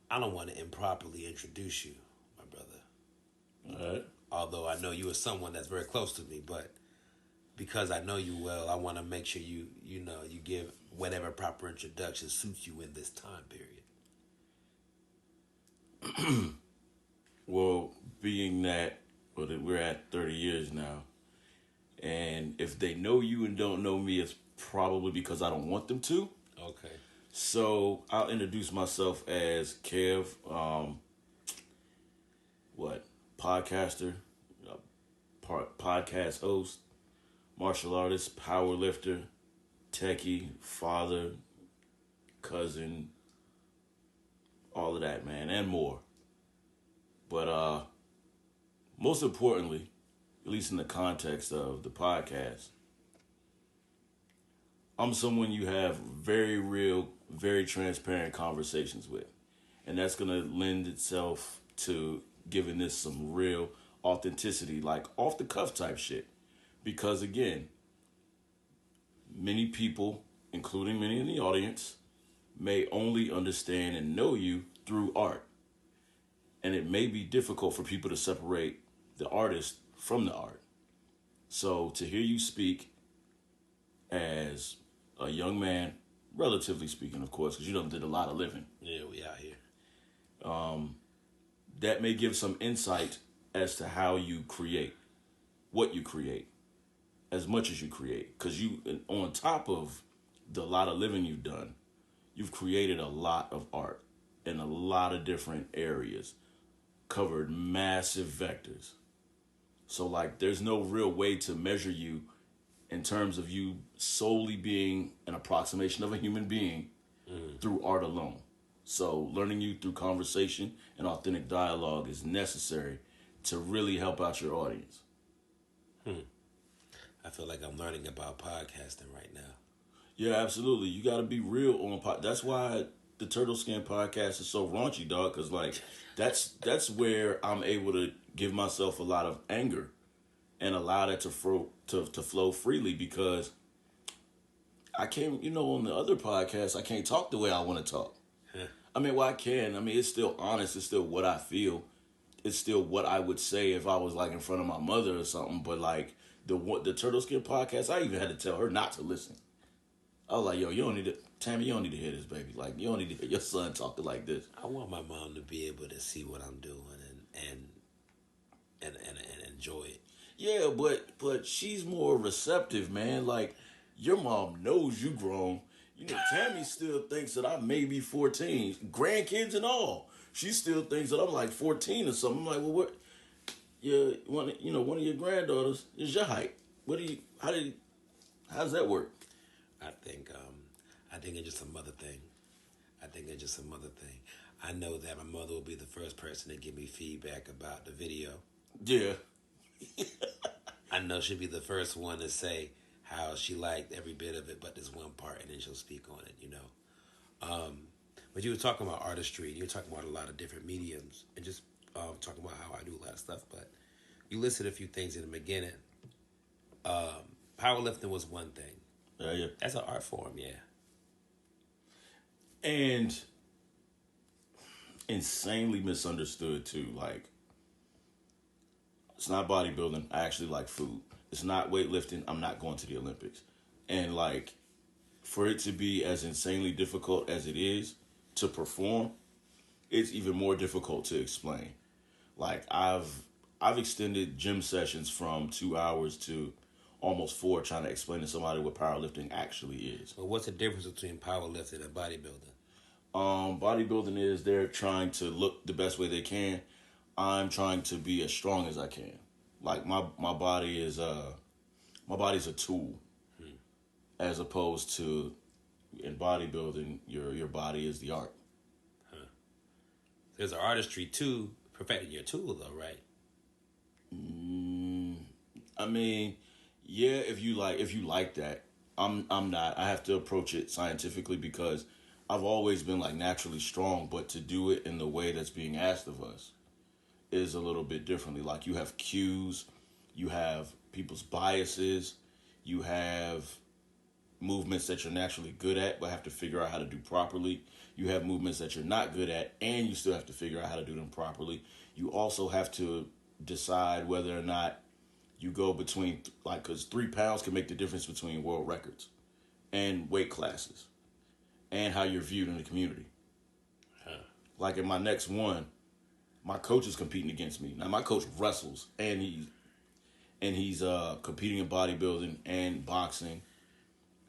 I don't want to improperly introduce you, my brother. All right. Although I know you are someone that's very close to me, but because I know you well, I want to make sure you give whatever proper introduction suits you in this time period. Well, being that we're at 30 years now, and if they know you and don't know me, it's probably because I don't want them to. Okay. So I'll introduce myself as Kev, podcaster, podcast host, martial artist, power lifter, techie, father, cousin, all of that, man, and more. But most importantly, at least in the context of the podcast, I'm someone you have very real, very transparent conversations with. And that's going to lend itself to giving this some real authenticity, like off the cuff type shit. Because again, many people, including many in the audience, may only understand and know you through art. And it may be difficult for people to separate the artist from the art. So to hear you speak as a young man, relatively speaking, of course, because you done did a lot of living. Yeah, we out here. That may give some insight as to how you create, what you create, as much as you create. Because you, on top of the lot of living you've done, you've created a lot of art in a lot of different areas, covered massive vectors. So, like, there's no real way to measure you in terms of you solely being an approximation of a human being through art alone. So learning you through conversation and authentic dialogue is necessary to really help out your audience. I feel like I'm learning about podcasting right now. Yeah, absolutely. You got to be real on That's why the Turtle Skin podcast is so raunchy, dog, because like that's where I'm able to give myself a lot of anger and allow that to flow freely, because I can't, on the other podcasts, I can't talk the way I want to talk. I mean, well, I can. I mean, it's still honest. It's still what I feel. It's still what I would say if I was like in front of my mother or something. But like the Turtle Skin podcast, I even had to tell her not to listen. I was like, yo, you don't need to, Tammy, you don't need to hear this, baby. Like, you don't need to hear your son talking like this. I want my mom to be able to see what I'm doing and enjoy it. Yeah, but she's more receptive, man. Like, your mom knows you grown. Tammy still thinks that I may be 14, grandkids and all. She still thinks that I'm like 14 or something. I'm like, well, what? Yeah, one of your granddaughters is your height. How does that work? I think it's just a mother thing. I know that my mother will be the first person to give me feedback about the video. Yeah. I know she'll be the first one to say how she liked every bit of it, but this one part, and then she'll speak on it, But you were talking about artistry, and you were talking about a lot of different mediums, and just talking about how I do a lot of stuff. But you listed a few things in the beginning. Powerlifting was one thing. Yeah. That's an art form, yeah. And insanely misunderstood, too. Like, it's not bodybuilding. I actually like food. It's not weightlifting. I'm not going to the Olympics. And, like, for it to be as insanely difficult as it is to perform, it's even more difficult to explain. Like, I've extended gym sessions from 2 hours to almost 4 trying to explain to somebody what powerlifting actually is. Well, what's the difference between powerlifting and bodybuilding? Bodybuilding is they're trying to look the best way they can. I'm trying to be as strong as I can. Like my body is my body's a tool, as opposed to in bodybuilding your body is the art. There's an artistry to perfecting your tool, though, right? I mean, yeah, if you like that. I'm not. I have to approach it scientifically because I've always been like naturally strong, but to do it in the way that's being asked of us is a little bit differently. Like, you have cues, you have people's biases, you have movements that you're naturally good at but have to figure out how to do properly. You have movements that you're not good at and you still have to figure out how to do them properly. You also have to decide whether or not you go between, like, because 3 pounds can make the difference between world records and weight classes and how you're viewed in the community. Like in my next one, my coach is competing against me. Now my coach wrestles and he's competing in bodybuilding and boxing,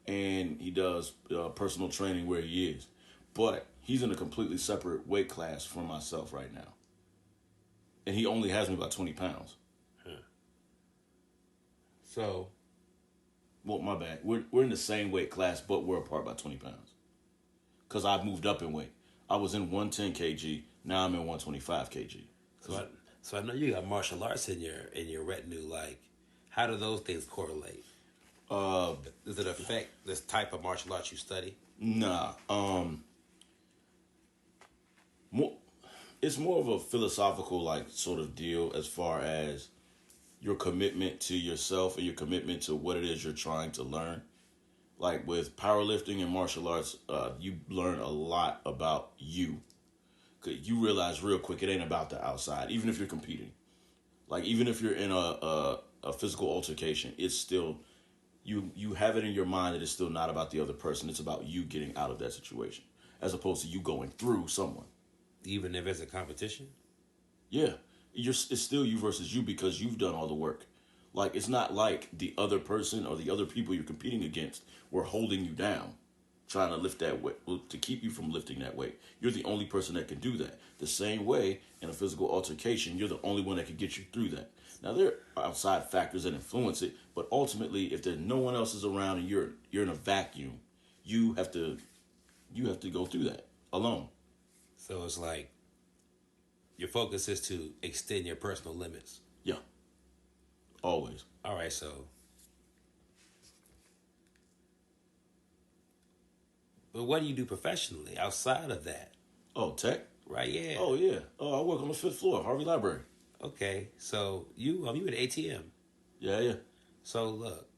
and he does personal training where he is. But he's in a completely separate weight class from myself right now. And he only has me about 20 pounds. So, well, my bad. We're in the same weight class, but we're apart by 20 pounds. Because I've moved up in weight. I was in 110 kg. Now I'm in 125 kg. So I know you got martial arts in your retinue. Like, how do those things correlate? Does it affect this type of martial arts you study? Nah. It's more of a philosophical, like, sort of deal as far as your commitment to yourself and your commitment to what it is you're trying to learn. Like with powerlifting and martial arts, you learn a lot about you. 'Cause you realize real quick it ain't about the outside, even if you're competing. Like even if you're in a physical altercation, it's still you have it in your mind that it's still not about the other person. It's about you getting out of that situation, as opposed to you going through someone. Even if it's a competition? Yeah. It's still you versus you because you've done all the work. Like, it's not like the other person or the other people you're competing against were holding you down, trying to lift that weight, to keep you from lifting that weight. You're the only person that can do that. The same way, in a physical altercation, you're the only one that can get you through that. Now, there are outside factors that influence it, but ultimately, if there's no one else is around and you're in a vacuum, you have to go through that alone. So it's like your focus is to extend your personal limits. Yeah. Always. All right, so. But what do you do professionally outside of that? Oh, tech? Right, yeah. Oh, yeah. Oh, I work on the 5th floor, Harvey Library. Okay, so you at ATM. Yeah. So look,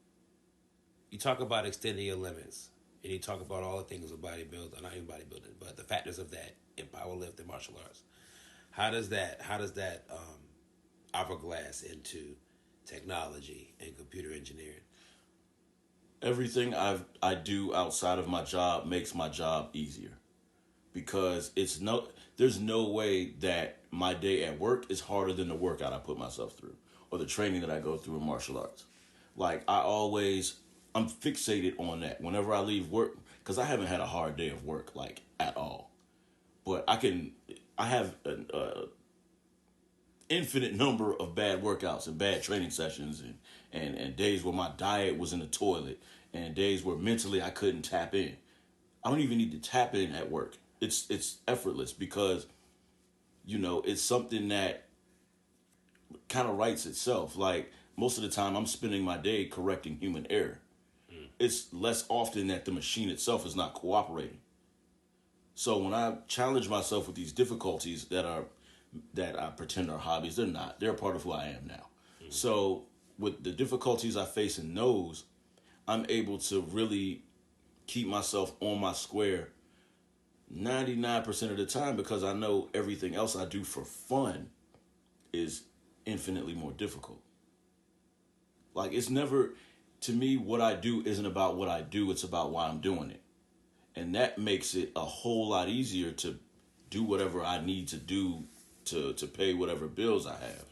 you talk about extending your limits, and you talk about all the things of bodybuilding, not even bodybuilding, but the factors of that in powerlifting, martial arts. How does that hourglass into technology and computer engineering? Everything I do outside of my job makes my job easier, because there's no way that my day at work is harder than the workout I put myself through or the training that I go through in martial arts. Like I'm fixated on that whenever I leave work, because I haven't had a hard day of work, like, at all. But I have an infinite number of bad workouts and bad training sessions and days where my diet was in the toilet and days where mentally I couldn't tap in. I don't even need to tap in at work. It's effortless because, it's something that kind of writes itself. Like, most of the time I'm spending my day correcting human error. It's less often that the machine itself is not cooperating. So when I challenge myself with these difficulties that I pretend are hobbies, they're not. They're a part of who I am now. So with the difficulties I face in those, I'm able to really keep myself on my square 99% of the time, because I know everything else I do for fun is infinitely more difficult. Like, it's never, to me, what I do isn't about what I do, it's about why I'm doing it. And that makes it a whole lot easier to do whatever I need to do to pay whatever bills I have.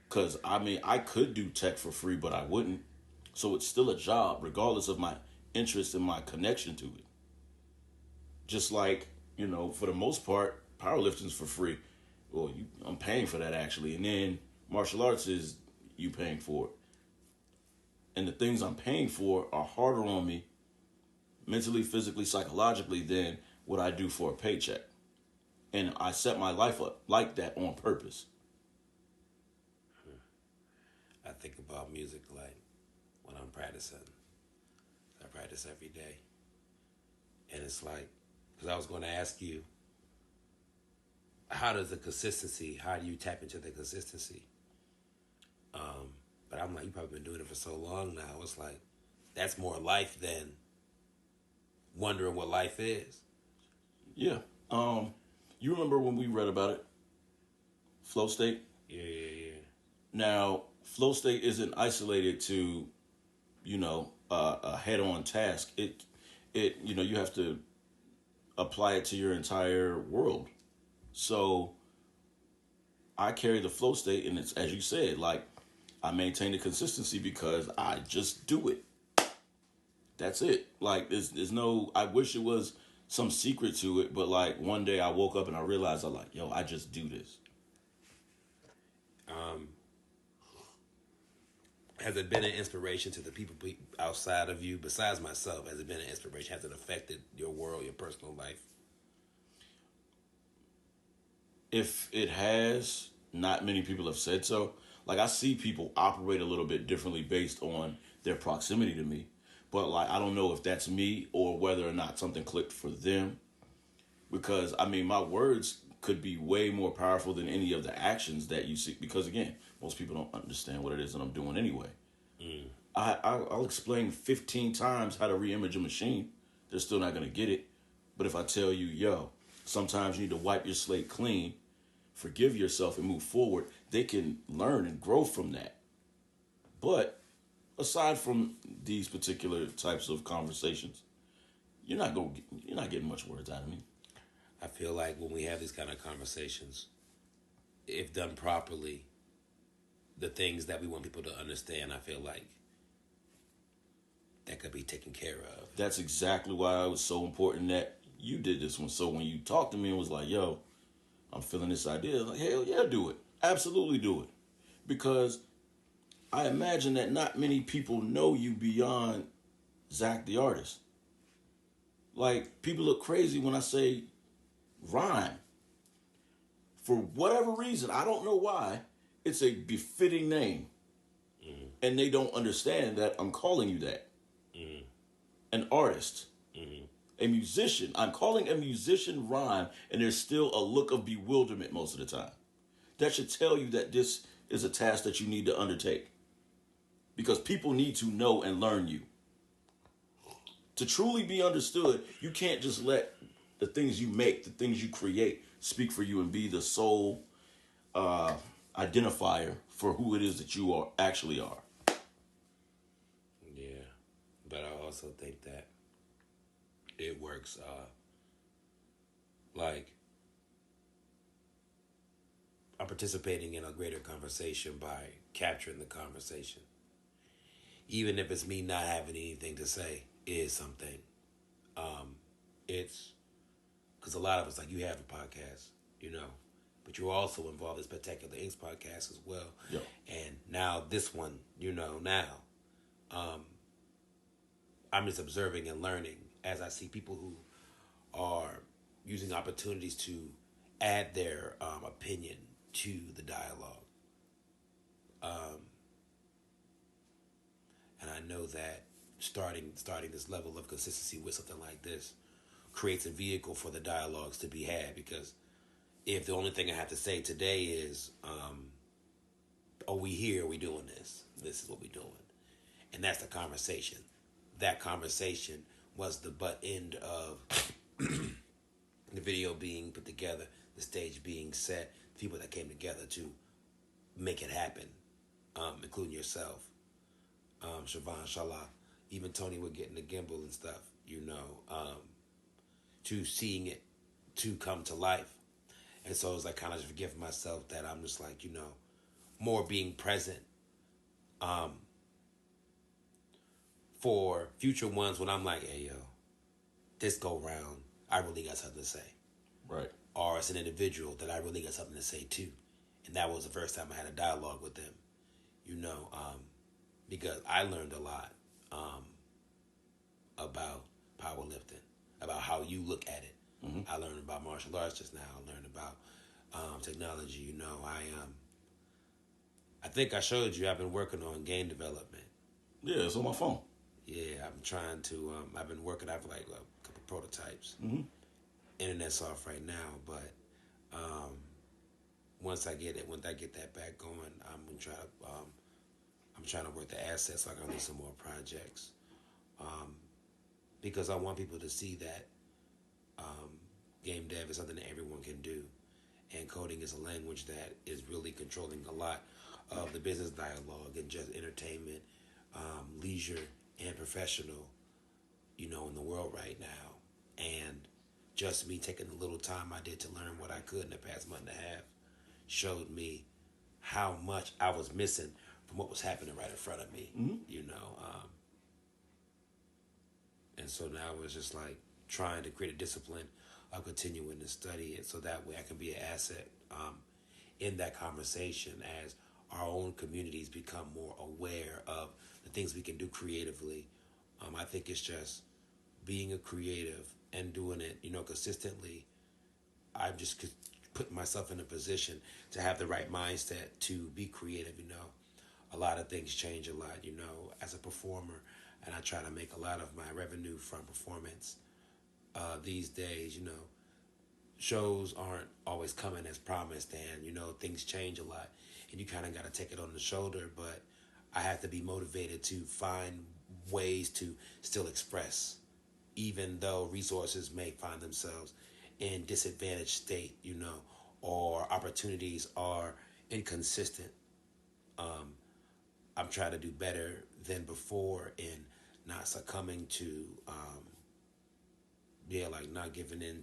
Because, I could do tech for free, but I wouldn't. So it's still a job, regardless of my interest and my connection to it. Just like, for the most part, powerlifting's for free. Well, I'm paying for that, actually. And then martial arts is you paying for it. And the things I'm paying for are harder on me mentally, physically, psychologically than what I do for a paycheck. And I set my life up like that on purpose. I think about music like when I'm practicing. I practice every day. And it's like, because I was going to ask you, how do you tap into the consistency? But I'm like, you've probably been doing it for so long now. It's like, that's more life than wondering what life is. Yeah. You remember when we read about it? Flow state? Yeah. Now, flow state isn't isolated to, a head-on task. You have to apply it to your entire world. So I carry the flow state, and it's, as you said, like, I maintain the consistency because I just do it. That's it. Like, there's no, I wish it was some secret to it, but like one day I woke up and I realized I'm like, yo, I just do this. Has it been an inspiration to the people outside of you, besides myself? Has it been an inspiration? Has it affected your world, your personal life? If it has, not many people have said so. Like, I see people operate a little bit differently based on their proximity to me. But, like, I don't know if that's me or whether or not something clicked for them. Because, I mean, my words could be way more powerful than any of the actions that you see. Because, again, most people don't understand what it is that I'm doing anyway. I'll explain 15 times how to re-image a machine. They're still not going to get it. But if I tell you, yo, sometimes you need to wipe your slate clean, forgive yourself, and move forward, they can learn and grow from that. But aside from these particular types of conversations, you're not getting much words out of me. I feel like when we have these kind of conversations, if done properly, the things that we want people to understand, I feel like that could be taken care of. That's exactly why it was so important that you did this one. So when you talked to me and was like, yo, I'm feeling this idea, like, hell yeah, do it. Absolutely do it. Because I imagine that not many people know you beyond Zach the artist. Like, people look crazy when I say rhyme. For whatever reason, I don't know why, it's a befitting name. Mm-hmm. And they don't understand that I'm calling you that. Mm-hmm. An artist. Mm-hmm. A musician. I'm calling a musician rhyme, and there's still a look of bewilderment most of the time. That should tell you that this is a task that you need to undertake. Because people need to know and learn you. To truly be understood, you can't just let the things you make, the things you create, speak for you and be the sole identifier for who it is that you actually are. Yeah, but I also think that it works like I'm participating in a greater conversation by capturing the conversation. Even if it's me not having anything to say, is something. It's because a lot of us, like, you have a podcast, but you're also involved in Spectacular Inc.'s podcast as well. Yo. And now this one, now, I'm just observing and learning as I see people who are using opportunities to add their opinion to the dialogue. And I know that starting this level of consistency with something like this creates a vehicle for the dialogues to be had, because if the only thing I have to say today is, are we here, are we doing this? This is what we're doing. And that's the conversation. That conversation was the butt end of the video being put together, the stage being set, people that came together to make it happen, including yourself, ChaVonne, Shallah, even Tony with getting the gimbal and stuff, to seeing it to come to life. And so it's like kind of just forgiving myself that I'm just like, more being present for future ones when I'm like, hey, yo, this go round, I really got something to say. Right. Or as an individual that I really got something to say too. And that was the first time I had a dialogue with them, because I learned a lot about powerlifting, about how you look at it. Mm-hmm. I learned about martial arts just now. I learned about technology. I think I showed you I've been working on game development. Yeah, it's on my phone. Yeah, I'm trying to. I've been working. I have like a couple prototypes. Mm-hmm. Internet's off right now, but once I get that back going, I'm trying to work the assets so I can do some more projects. because I want people to see that game dev is something that everyone can do, and coding is a language that is really controlling a lot of the business dialogue and just entertainment, leisure, and professional, in the world right now. And just me taking the little time I did to learn what I could in the past month and a half showed me how much I was missing from what was happening right in front of me, and so now it's just like trying to create a discipline of continuing to study it so that way I can be an asset in that conversation as our own communities become more aware of the things we can do creatively. I think it's just being a creative and doing it, consistently. I've just put myself in a position to have the right mindset to be creative. A lot of things change a lot, as a performer, and I try to make a lot of my revenue from performance. These days, shows aren't always coming as promised, and things change a lot, and you kind of got to take it on the shoulder. But I have to be motivated to find ways to still express, even though resources may find themselves in disadvantaged state, or opportunities are inconsistent. I'm trying to do better than before in not succumbing to, not giving in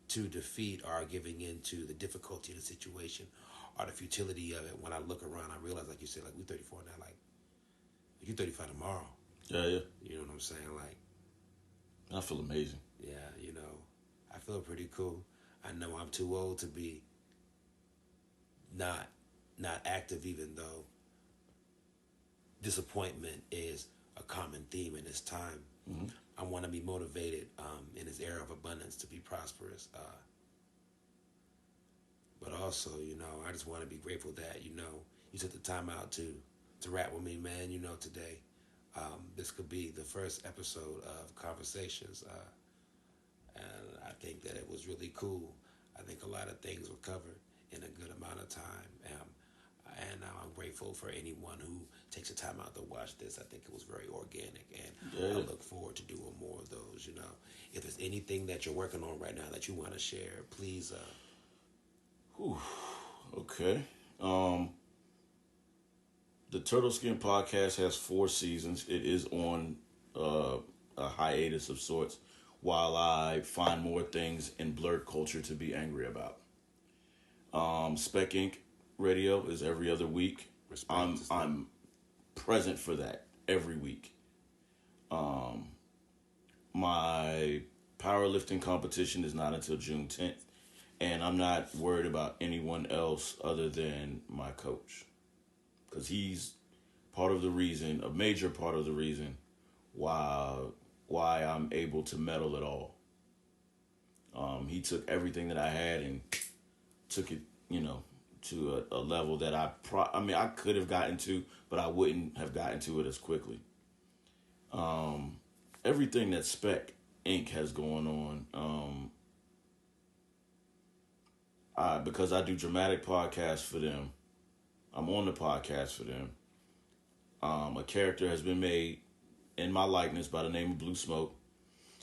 to defeat or giving into the difficulty of the situation or the futility of it. When I look around, I realize, like you said, like we're 34 now, like you're 35 tomorrow. Yeah. You know what I'm saying? Like, I feel amazing. Yeah, I feel pretty cool. I know I'm too old to be not active, even though disappointment is a common theme in this time. Mm-hmm. I want to be motivated in this era of abundance to be prosperous. But also, I just want to be grateful that, you took the time out to rap with me, man, today. This could be the first episode of Conversations. And I think that it was really cool. I think a lot of things were covered in a good amount of time. And I'm grateful for anyone who takes the time out to watch this. I think it was very organic, and I look forward to doing more of those. If there's anything that you're working on right now that you want to share, please. Okay. The Turtle Skin Podcast has 4 seasons. It is on a hiatus of sorts while I find more things in blurred culture to be angry about. Spec Inc. Radio is every other week. I'm present for that every week. My powerlifting competition is not until June 10th, and I'm not worried about anyone else other than my coach, because he's a major part of the reason why I'm able to medal at all. He took everything that I had and took it, to a level that I could have gotten to, but I wouldn't have gotten to it as quickly. Everything that Spec Inc. has going on, because I do dramatic podcasts for them, I'm on the podcast for them. A character has been made in my likeness by the name of Blue Smoke,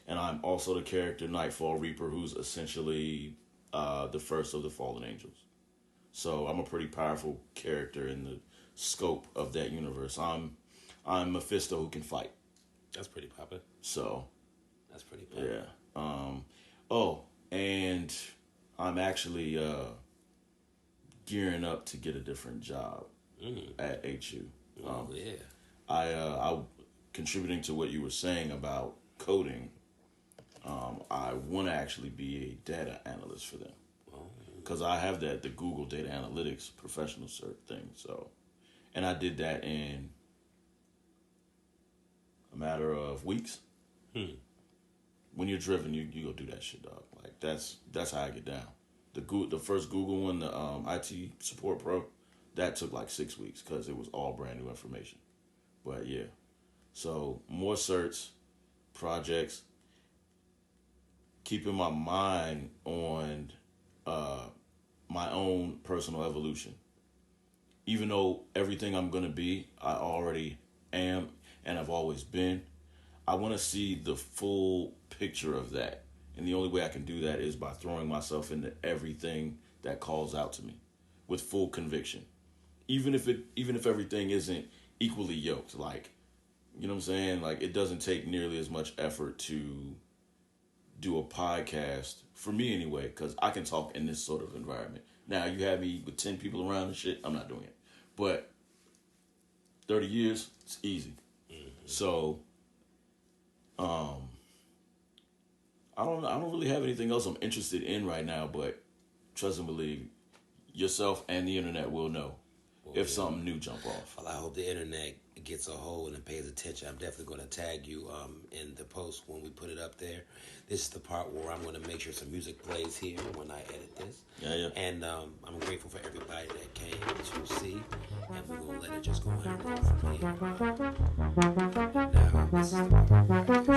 and I'm also the character Nightfall Reaper, who's essentially the first of the fallen angels. So I'm a pretty powerful character in the scope of that universe. I'm Mephisto who can fight. That's pretty popular. So that's pretty popular. Yeah. And I'm actually gearing up to get a different job at HU. I contributing to what you were saying about coding. I want to actually be a data analyst for them. Because I have the Google Data Analytics professional cert thing. So, and I did that in a matter of weeks. When you're driven, you go do that shit, dog. Like that's how I get down. The first Google one, the IT Support Pro, that took like 6 weeks because it was all brand new information. But yeah, so more certs, projects, keeping my mind on my own personal evolution. Even though everything I'm going to be, I already am. and I've always been. I want to see the full picture of that. And the only way I can do that is by throwing myself into everything that calls out to me with full conviction. Even if everything isn't equally yoked, like, you know what I'm saying? Like, it doesn't take nearly as much effort to do a podcast, for me anyway, because I can talk in this sort of environment. Now, you have me with 10 people around and shit, I'm not doing it. But 30 years, it's easy. Mm-hmm. So, I don't really have anything else I'm interested in right now, but trust and believe, yourself and the internet will know if something new jump off. Well, I hope the internet gets a hold and pays attention. I'm definitely going to tag you in the post when we put it up there. This is the part where I'm going to make sure some music plays here when I edit this. Yeah. And I'm grateful for everybody that came to see, and we're going to let it just go ahead and roll from here. Now, this is the part.